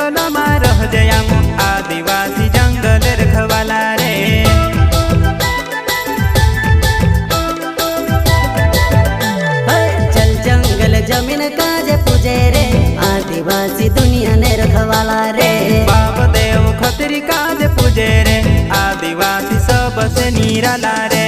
जंगल में रह जया आदिवासी जंगल रखवाला रे। चल जंगल जमीन काज पूजे रे आदिवासी दुनिया ने रखवाला रे। बाप देव खतरी काज पूजे रे आदिवासी सबसे निराला रे।